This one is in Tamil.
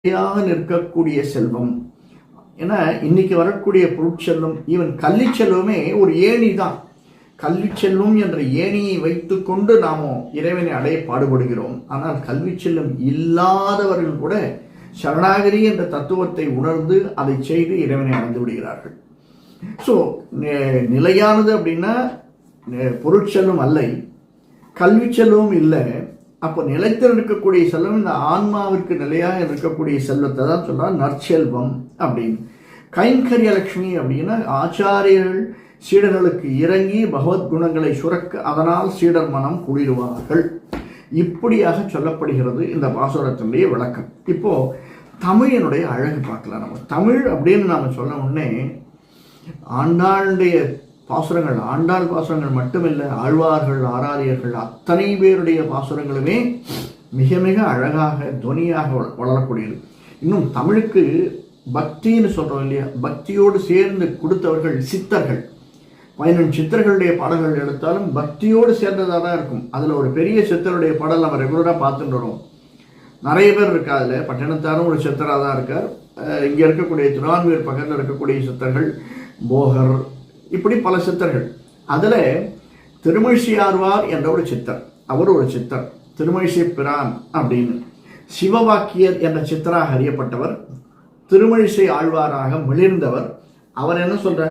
நிற்கக்கூடிய செல்வம். ஏன்னா இன்னைக்கு வரக்கூடிய பொருட்செல்வம், ஈவன் கல்வி செல்வமே ஒரு ஏணி தான். கல்வி செல்வம் என்ற ஏணியை வைத்துக்கொண்டு நாம இறைவனை அடைய பாடுபடுகிறோம். ஆனால் கல்வி செல்வம் இல்லாதவர்கள் கூட சரணாகரி என்ற தத்துவத்தை உணர்ந்து அதை செய்து இறைவனை அடைந்து விடுகிறார்கள். ஸோ நிலையானது அப்படின்னா பொருட்செல்வம் அல்ல, கல்வி செல்வம் இல்லை. அப்போ நிலைத்து இருக்கக்கூடிய செல்வம் இந்த ஆன்மாவிற்கு நிலையாக இருக்கக்கூடிய செல்வத்தை தான் சொல்றார் நற்செல்வம் அப்படின்னு. கைங்கரிய லட்சுமி அப்படின்னா ஆச்சாரியர்கள் சீடர்களுக்கு இறங்கி பகவத் குணங்களை சுரக்க அதனால் சீடர் மனம் குளிருவார்கள். இப்படியாக சொல்லப்படுகிறது இந்த பாசுரத்தினுடைய விளக்கம். இப்போ தமிழினுடைய அழகு பார்க்கலாம். நம்ம தமிழ் அப்படின்னு நாம சொன்ன உடனே ஆண்டாளுடைய பாசுரங்கள், ஆண்டாள் பாசுரங்கள் மட்டுமில்லை, ஆழ்வார்கள் ஆராரியர்கள் அத்தனை பேருடைய பாசுரங்களுமே மிக மிக அழகாக துவனியாக வளரக்கூடியது. இன்னும் தமிழுக்கு பக்தின்னு சொல்றோம் இல்லையா, பக்தியோடு சேர்ந்து கொடுத்தவர்கள் சித்தர்கள். 11 சித்தர்களுடைய பாடல்கள் எடுத்தாலும் பக்தியோடு சேர்ந்ததாக தான் இருக்கும். அதில் ஒரு பெரிய சித்தருடைய பாடல் நம்ம ரெகுலராக பார்த்துட்டு வரோம். நிறைய பேர் இருக்கா, அதில் பட்டினத்தாரும் ஒரு சித்தராக தான் இருக்கார். இங்கே இருக்கக்கூடிய திருவான்மையூர் பக்கத்தில் இருக்கக்கூடிய சித்தர்கள், போகர், இப்படி பல சித்தர்கள். அதில் திருமழிசையாழ்வார் என்ற ஒரு சித்தர், அவர் ஒரு சித்தர், திருமழிசை பிரான் அப்படின்னு. சிவவாக்கியர் என்ற சித்தராக அறியப்பட்டவர், திருமழிசை ஆழ்வாராக மிளிர்ந்தவர். அவர் என்ன சொல்றார்?